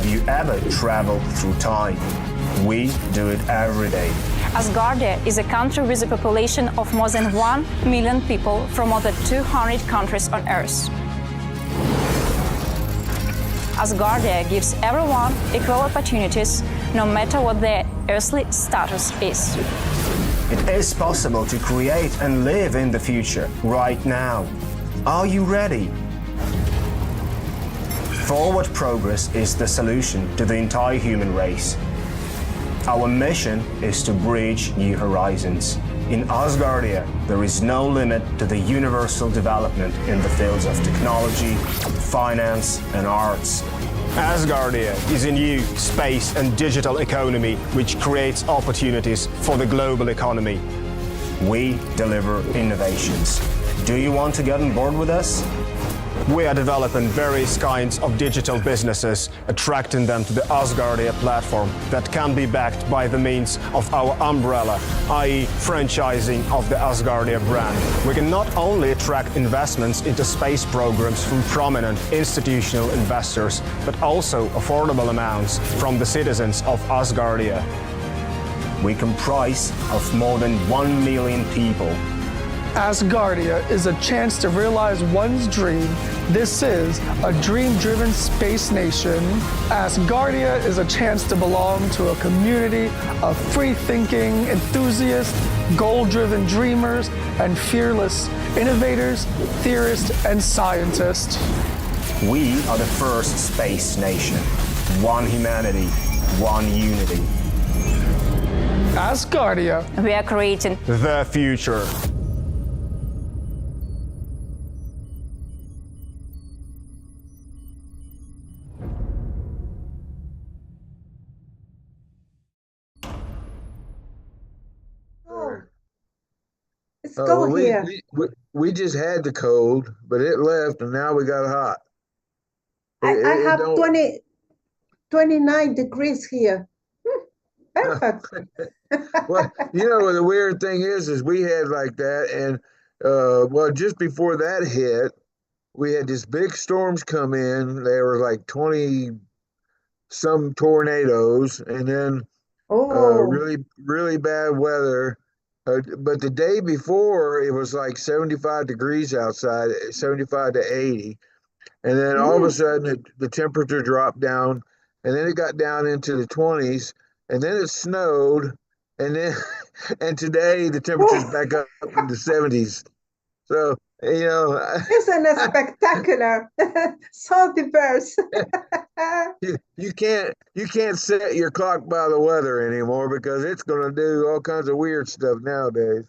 Have you ever traveled through time? We do it every day. Asgardia is a country with a population of more than 1 million people from more than 200 countries on Earth. Asgardia gives everyone equal opportunities, no matter what their earthly status is. It is possible to create and live in the future right now. Are you ready? Forward progress is the solution to the entire human race. Our mission is to bridge new horizons. In Asgardia, there is no limit to the universal development in the fields of technology, finance, and arts. Asgardia is a new space and digital economy which creates opportunities for the global economy. We deliver innovations. Do you want to get on board with us? We are developing various kinds of digital businesses, attracting them to the Asgardia platform that can be backed by the means of our umbrella, i.e. franchising of the Asgardia brand. We can not only attract investments into space programs from prominent institutional investors, but also affordable amounts from the citizens of Asgardia. We comprise of more than 1 million people. Asgardia is a chance to realize one's dream. This is a dream-driven space nation. Asgardia is a chance to belong to a community of free-thinking enthusiasts, goal-driven dreamers, and fearless innovators, theorists, and scientists. We are the first space nation. One humanity, one unity. Asgardia. We are creating The future. It's cold here. We just had the cold, but it left, and now we got hot. I have 29 degrees here. Perfect. Well, you know, the weird thing is we had like that, and well, just before that hit, we had these big storms come in. There were like 20 some tornadoes, and then really bad weather. But the day before, it was like 75 degrees outside, 75 to 80. And then all of a sudden, the temperature dropped down, and then it got down into the 20s, and then it snowed, and then and today the temperature's back up in the 70s. So, you know, Isn't it spectacular? So diverse. you can't set your clock by the weather anymore because it's going to do all kinds of weird stuff nowadays.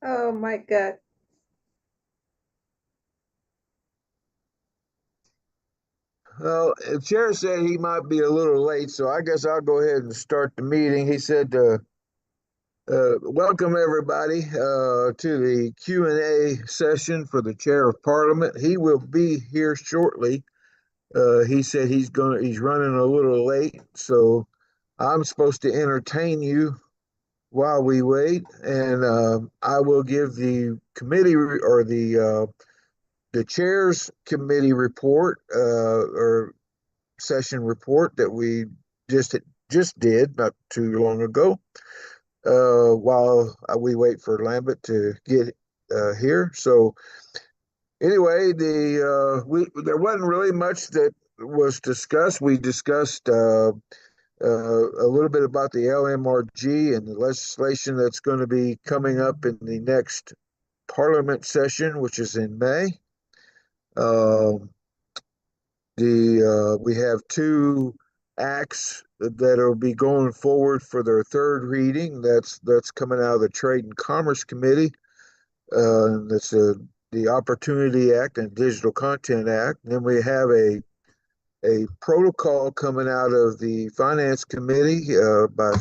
Oh my God. Well, the chair said he might be a little late, so I guess I'll go ahead and start the meeting. He said, welcome everybody to the Q&A session for the Chair of Parliament. He will be here shortly. He said he's running a little late, so I'm supposed to entertain you while we wait, and I will give the committee or the chair's committee report or session report that we just did not too long ago. While we wait for Lambert to get here. So anyway, there wasn't really much that was discussed. We discussed a little bit about the LMRG and the legislation that's going to be coming up in the next Parliament session, which is in May. We have two acts that will be going forward for their third reading. That's coming out of the Trade and Commerce Committee. That's the Opportunity Act and Digital Content Act. And then we have a protocol coming out of the Finance Committee by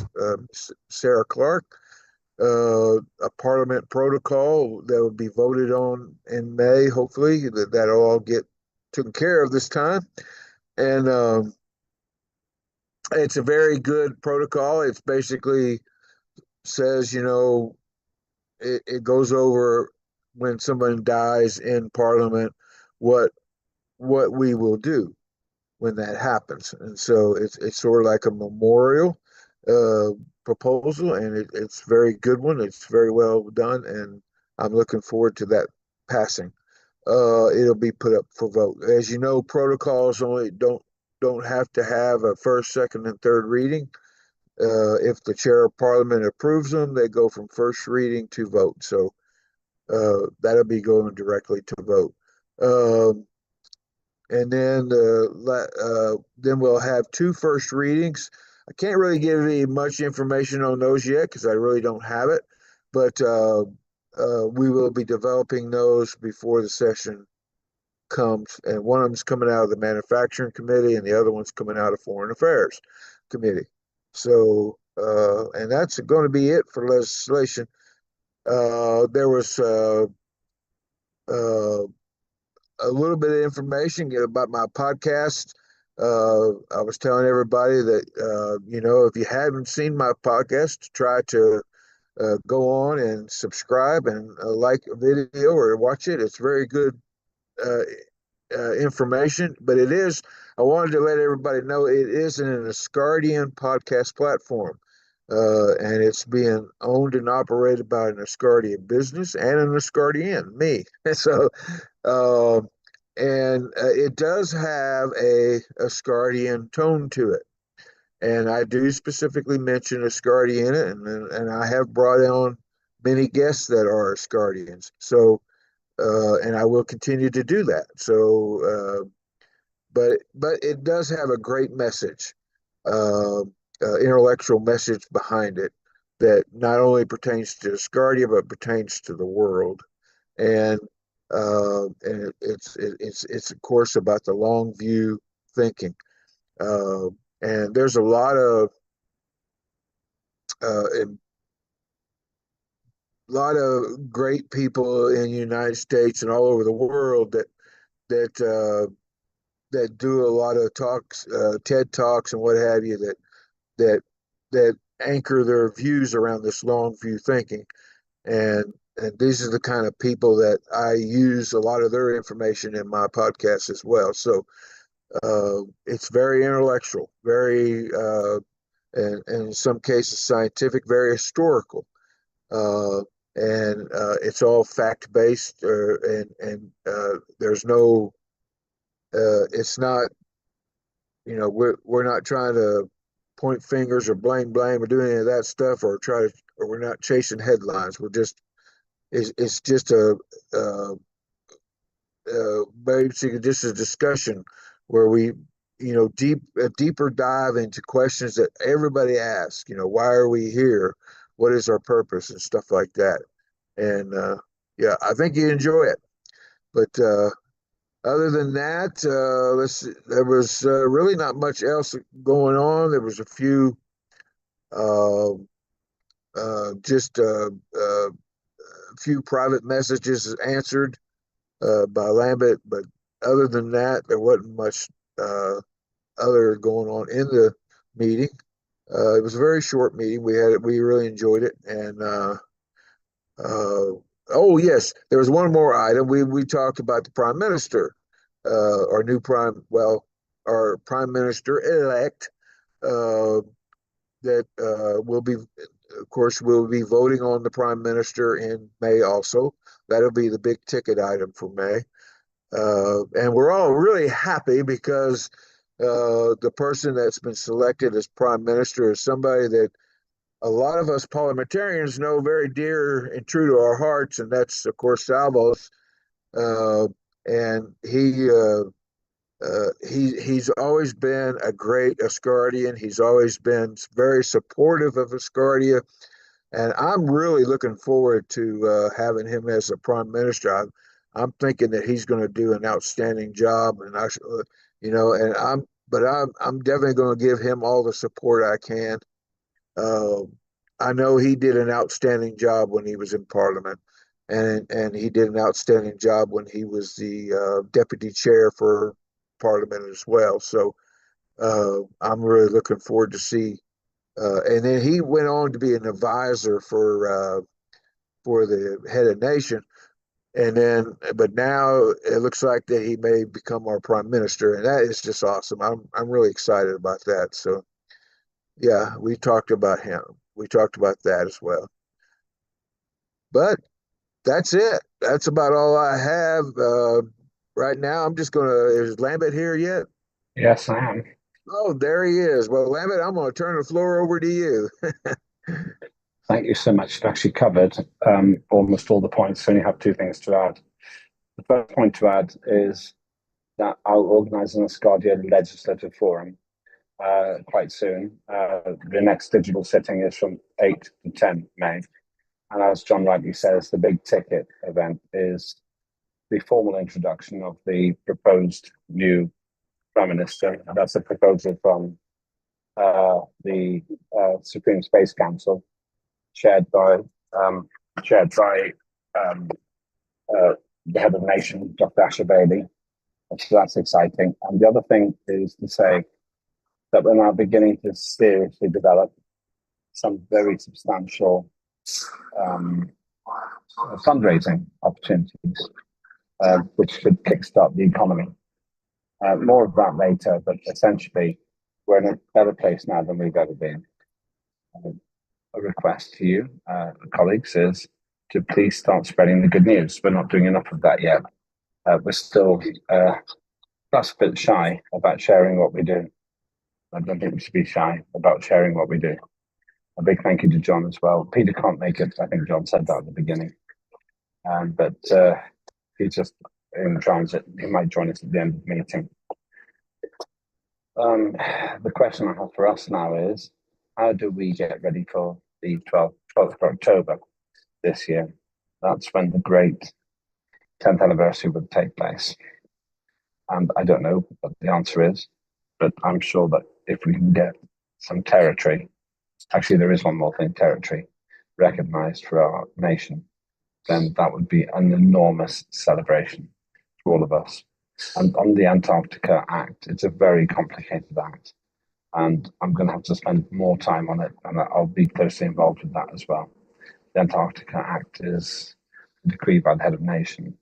Sarah Clark, a Parliament protocol that will be voted on in May. Hopefully that'll all get taken care of this time. And it's a very good protocol. It's basically says, you know, it goes over when someone dies in Parliament, what what we will do when that happens. And so it's sort of like a memorial proposal, and it's a very good one. It's very well done, and I'm looking forward to that passing. It'll be put up for vote. As you know, protocols only don't have to have a first, second, and third reading. If the chair of parliament approves them, they go from first reading to vote. So that'll be going directly to vote. And then we'll have two first readings. I can't really give you much information on those yet because I really don't have it, but we will be developing those before the session comes, and one of them's coming out of the manufacturing committee and the other one's coming out of foreign affairs committee. So and that's going to be it for legislation. There was a little bit of information about my podcast. I was telling everybody that if you haven't seen my podcast, try to go on and subscribe and like a video or watch it. It's very good information, but I wanted to let everybody know it is an Asgardian podcast platform. And it's being owned and operated by an Asgardia business and an Asgardian, me. So, it does have a Asgardian tone to it. And I do specifically mention Asgardia in it, and I have brought on many guests that are Asgardians. So, and I will continue to do that. So, but it does have a great message, intellectual message behind it that not only pertains to Asgardia but pertains to the world, and it's of course about the long view thinking, and there's a lot of great people in the United States and all over the world that do a lot of talks, TED Talks and what have you, that that anchor their views around this long view thinking, and these are the kind of people that I use a lot of their information in my podcast as well. So it's very intellectual, very and in some cases scientific, very historical, and it's all fact based, and there's no it's not, we're not trying to point fingers or blame or do any of that stuff, or we're not chasing headlines. It's just basically just a discussion where we, a deeper dive into questions that everybody asks. Why are we here? What is our purpose and stuff like that? And yeah, I think you enjoy it. But other than that, there was really not much else going on. There was a few, just a few private messages answered by Lambert, but other than that, there wasn't much other going on in the meeting. It was a very short meeting. We really enjoyed it, and oh yes, there was one more item. We talked about the prime minister, our prime minister elect, that will be, of course, we'll be voting on the prime minister in May also. That'll be the big ticket item for May. And we're all really happy because the person that's been selected as prime minister is somebody that a lot of us parliamentarians know very dear and true to our hearts, and that's, of course, Salvo's. And he's always been a great Asgardian. He's always been very supportive of Asgardia, and I'm really looking forward to having him as a prime minister. I'm thinking that he's going to do an outstanding job, and I'm definitely going to give him all the support I can. I know he did an outstanding job when he was in Parliament, and he did an outstanding job when he was the deputy chair for Parliament as well. So I'm really looking forward to see. And then he went on to be an advisor for the head of nation. And then, but now it looks like that he may become our prime minister, and that is just awesome. I'm really excited about that. So yeah, we talked about him. We talked about that as well. But that's it. That's about all I have right now. I'm just gonna. Is Lambert here yet? Yes, I am. Oh, there he is. Well, Lambert, I'm gonna turn the floor over to you. Thank you so much. You've actually covered almost all the points. I only have two things to add. The first point to add is that I'll organise an Asgardia legislative forum quite soon. The next digital sitting is from 8 to 10 May. And as John rightly says, the big ticket event is the formal introduction of the proposed new Prime Minister. That's a proposal from the Supreme Space Council, chaired by um, chaired by um, the head of nation, Dr. Asher Bailey. So that's exciting. And the other thing is to say that we're now beginning to seriously develop some very substantial um, fundraising opportunities, which should kickstart the economy. More of that later, but essentially, we're in a better place now than we've ever been. A request to you, colleagues, is to please start spreading the good news. We're not doing enough of that yet. We're still perhaps a bit shy about sharing what we do. I don't think we should be shy about sharing what we do. A big thank you to John as well. Peter can't make it. I think John said that at the beginning. But he's just in transit. He might join us at the end of the meeting. The question I have for us now is, how do we get ready for the 12th of October this year? That's when the great 10th anniversary would take place. And I don't know what the answer is, but I'm sure that if we can get some territory, actually there is one more thing, territory, recognized for our nation, then that would be an enormous celebration for all of us. And on the Antarctica Act, it's a very complicated act. And I'm going to have to spend more time on it, and I'll be closely involved with that as well. The Antarctica Act is a decree by the head of nation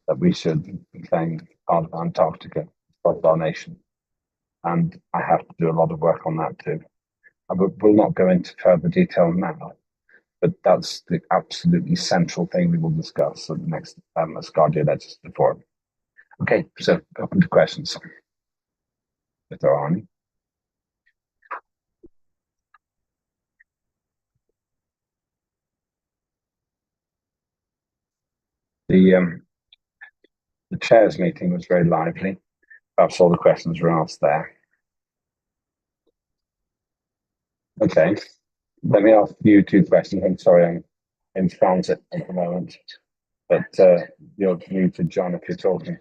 that we should claim part of Antarctica as part of our nation. And I have to do a lot of work on that too. I will not go into further detail now, but that's the absolutely central thing we will discuss at the next Asgardia Legislative Forum. Okay, so open to questions, if there are any. The chair's meeting was very lively. Perhaps all the questions were asked there. Okay, let me ask you two questions. I'm sorry, I'm in transit at the moment, but you're muted, John, if you're talking.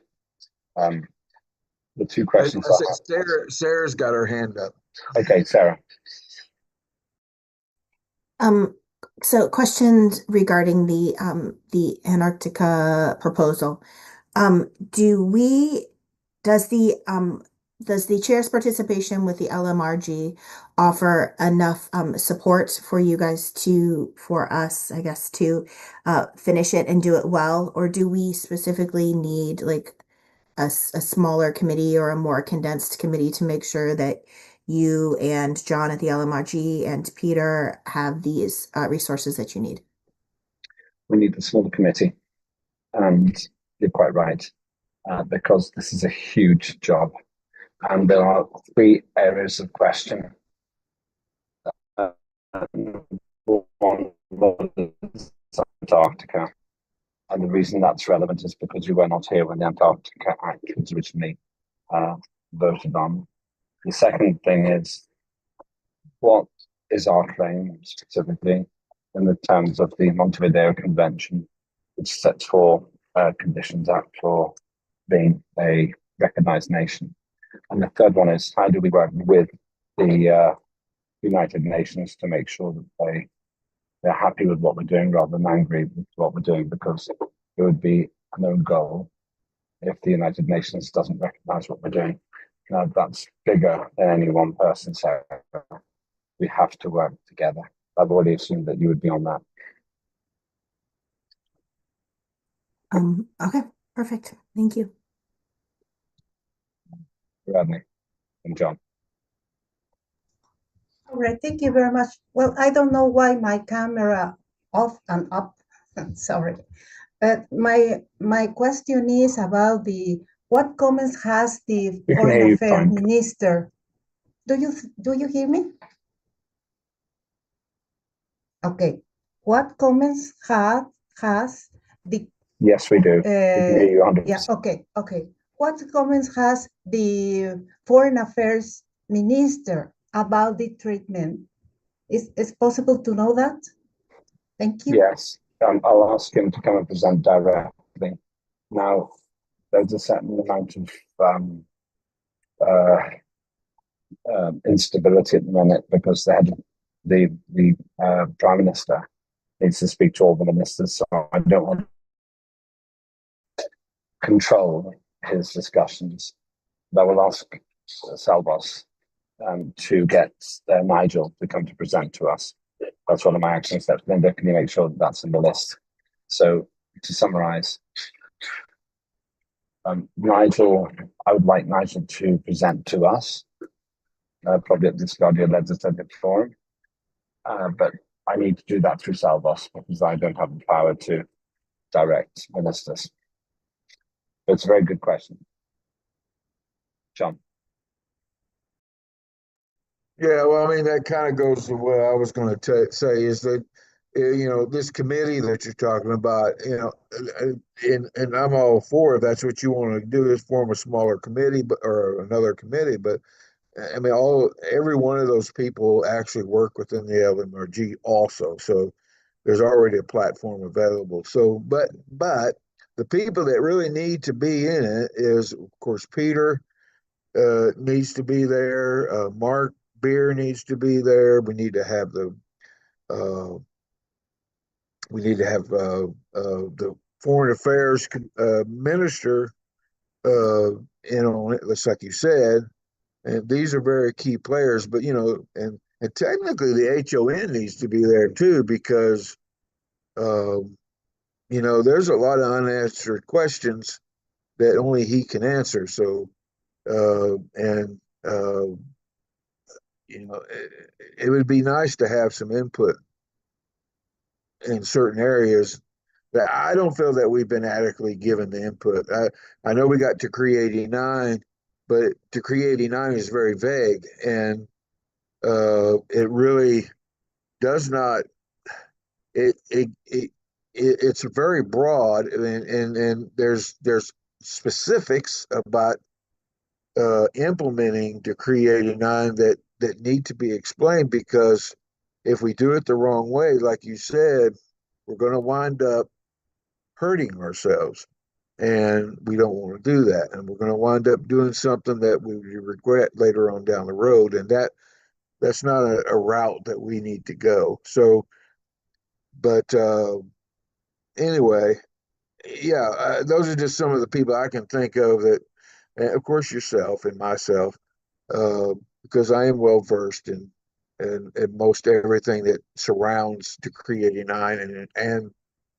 The two questions I said Sarah's got her hand up. Okay, Sarah. So questions regarding the Antarctica proposal. Does the chair's participation with the LMRG offer enough support for you guys for us, I guess, to finish it and do it well? Or do we specifically need like a smaller committee or a more condensed committee to make sure that you and John at the LMRG and Peter have these resources that you need? We need a smaller committee, and you're quite right, because this is a huge job, and there are three areas of question. One is Antarctica, and the reason that's relevant is because we were not here when the Antarctica Act was originally voted on. The second thing is, what is our claim specifically in the terms of the Montevideo Convention, which sets for conditions out for being a recognized nation? And the third one is, how do we work with the United Nations to make sure that they're happy with what we're doing rather than angry with what we're doing, because it would be an own goal if the United Nations doesn't recognize what we're doing. Now, that's bigger than any one person, so we have to work together. I've already assumed that you would be on that. Okay, perfect. Thank you. Rodney and John. All right, thank you very much. Well, I don't know why my camera off and up. Sorry. But my question is about what comments has the We can Foreign hear you Affairs fine. Minister? Do you hear me? Okay. What comments has the Yes, we do. We can hear you 100%. yeah, okay. What comments has the Foreign Affairs Minister about the treatment? Is possible to know that? Thank you. Yes, I'll ask him to come and present directly. Now, there's a certain amount of instability at the minute because the Prime Minister needs to speak to all the ministers, so I don't want to control his discussions. But I will ask Salvos to get Nigel to come to present to us. That's one of my action steps. Linda, can you make sure that that's in the list? So to summarize, Nigel, I would like Nigel to present to us, probably at the Asgardia Legislative Forum, but I need to do that through Salvos because I don't have the power to direct ministers. But it's a very good question. John. Yeah, well, I mean, that kind of goes to what I was going to say is that, this committee that you're talking about, and I'm all for if that's what you want to do is form a smaller committee, or another committee. But I mean, every one of those people actually work within the LMRG also. So there's already a platform available. So, but the people that really need to be in it is, of course, Peter needs to be there. Mark Beer needs to be there. We need to have the foreign affairs minister in on it. Just like you said, and these are very key players. But and technically the HON needs to be there too because there's a lot of unanswered questions that only he can answer. So and it would be nice to have some input in certain areas that I don't feel that we've been adequately given the input. I know we got Decree 89, but Decree 89 is very vague, and it really does not. It's very broad, and there's specifics about implementing Decree 89 that need to be explained, because if we do it the wrong way, like you said, we're going to wind up hurting ourselves, and we don't want to do that, and we're going to wind up doing something that we regret later on down the road, and that's not a route that we need to go. So, but anyway, yeah, those are just some of the people I can think of that, and of course yourself and myself, because I am well versed in most everything that surrounds Decree 89 and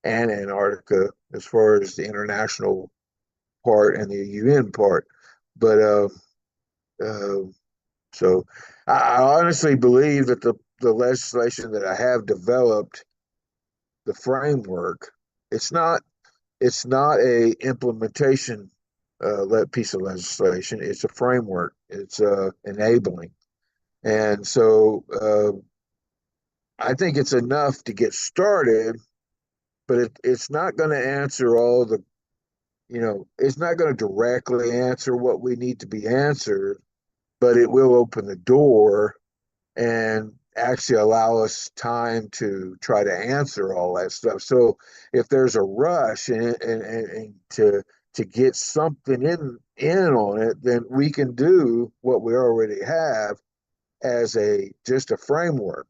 Antarctica as far as the international part and the UN part. But so I honestly believe that the legislation that I have developed, the framework, it's not a implementation piece of legislation. It's a framework. It's enabling. And so I think it's enough to get started, but it's not going to answer all the, it's not going to directly answer what we need to be answered, but it will open the door and actually allow us time to try to answer all that stuff. So if there's a rush and to get something in on it, then we can do what we already have as just a framework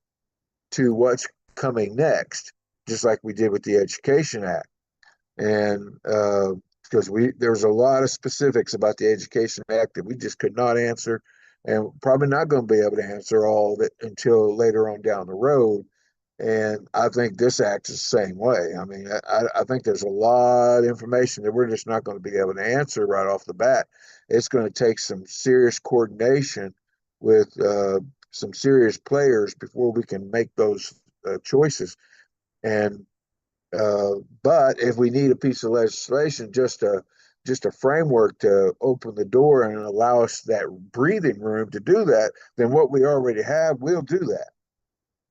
to what's coming next, just like we did with the Education Act. And because there's a lot of specifics about the Education Act that we just could not answer, and probably not going to be able to answer all of it until later on down the road. And I think this act is the same way. I mean, I think there's a lot of information that we're just not going to be able to answer right off the bat. It's going to take some serious coordination with some serious players before we can make those choices. And but if we need a piece of legislation, just a framework to open the door and allow us that breathing room to do that, then what we already have, we'll do that.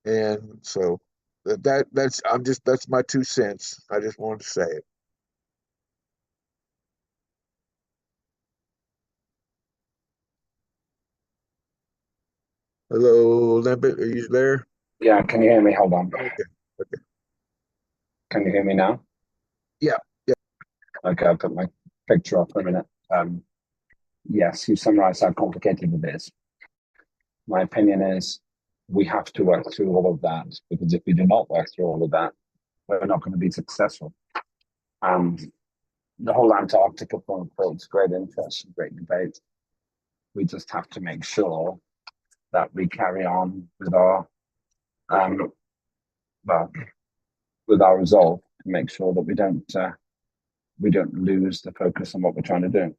And so that's my 2 cents. I just wanted to say it. Hello, Limpet, are you there? Yeah, can you hear me? Hold on. Okay. Okay. Can you hear me now? Yeah. Yeah. Okay, I'll put my picture up for a minute. Yes, you summarized how complicated it is. My opinion is we have to work through all of that, because if we do not work through all of that, we're not going to be successful. And the whole Antarctica point holds great interest and great debate. We just have to make sure that we carry on with our with our resolve to make sure that we don't lose the focus on what we're trying to do.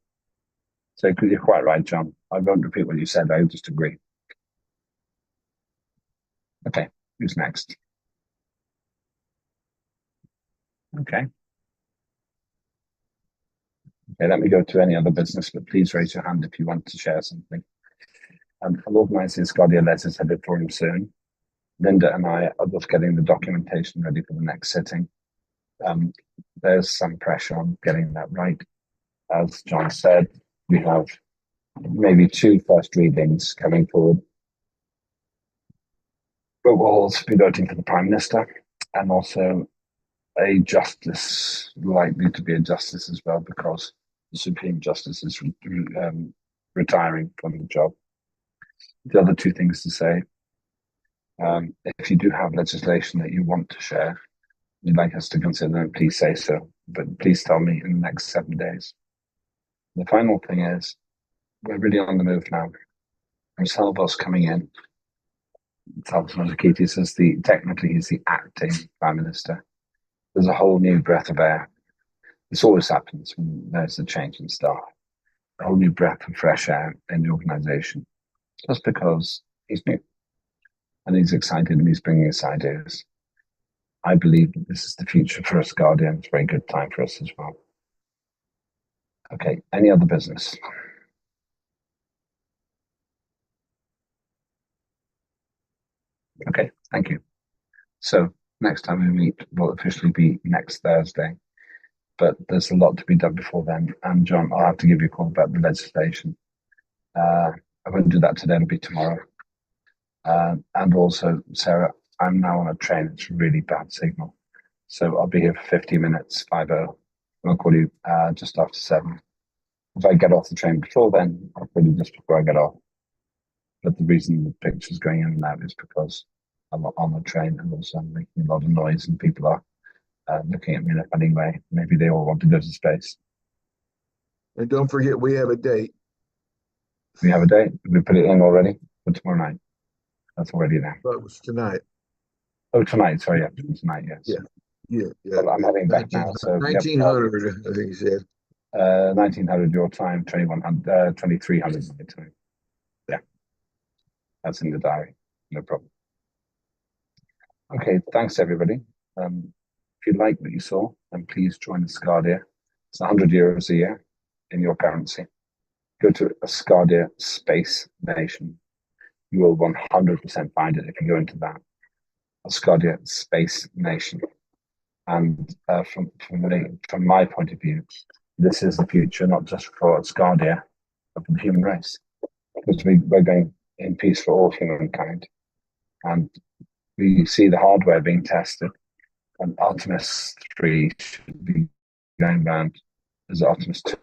So you're quite right, John. I won't repeat what you said. I just agree. Okay, who's next? Okay. Okay, let me go to any other business, but please raise your hand if you want to share something. I'll organise the Asgardia Letters Editorium soon. Linda and I are just getting the documentation ready for the next sitting. There's some pressure on getting that right. As John said, we have maybe 2 first readings coming forward. But we'll also be voting for the Prime Minister, and also a justice, likely to be a justice as well, because the Supreme Justice is retiring from the job. The other 2 things to say, if you do have legislation that you want to share, you'd like us to consider, then please say so. But please tell me in the next 7 days. The final thing is, we're really on the move now. There's Salvos coming in. Salvos Mazzucato says technically he's the acting Prime Minister. There's a whole new breath of air. This always happens when there's a change in staff. A whole new breath of fresh air in the organisation. Just because he's new. And he's excited and he's bringing us ideas. I believe that this is the future for Asgardia, and it's a very good time for us as well. Okay, any other business? Okay, thank you. So next time we meet will officially be next Thursday, but there's a lot to be done before then. And John, I'll have to give you a call about the legislation. I won't do that today, it'll be tomorrow. And also, Sarah, I'm now on a train. It's a really bad signal. So I'll be here for 50 minutes, 5:00. I'll call you just after 7. If I get off the train before then, I'll call you just before I get off. But the reason the picture's going in and out is because I'm on the train and also I'm making a lot of noise and people are looking at me in a funny way. Maybe they all want to go to space. And don't forget, we have a date. We have a date. We put it in already for tomorrow night. That's already there. But it was tonight. Oh, tonight. Sorry, yeah, tonight. Yes. Yeah. Yeah. Well, I'm heading back now. So 1900, I think you said. 1900 your time, 2100, 2300 my time. Yeah, that's in the diary. No problem. Okay, thanks everybody. If you like what you saw, then please join Asgardia. It's €100 a year in your currency. Go to Asgardia Space Nation. You will 100% find it if you go into that. Asgardia Space Nation. And from my point of view, this is the future, not just for Asgardia, but for the human race. Because we're going in peace for all humankind. And we see the hardware being tested. And Artemis 3 should be going around as Artemis 2.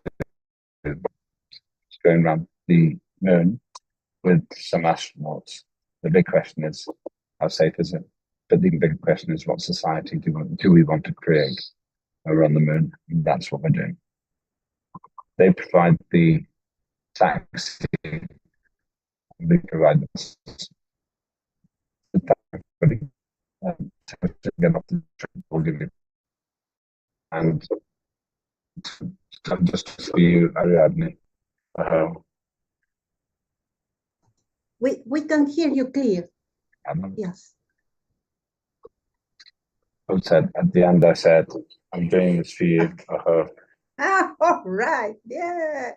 It's going around the moon with some astronauts. The big question is, how safe is it? But the bigger question is, what society do we want to create around the moon? And that's what we're doing. They provide the taxi. They provide the to get off the train, we'll give you. And just for you, Ariadne, We can hear you clear. Yes. I said at the end, I said, I'm doing this for you. Ah, all right. Yeah.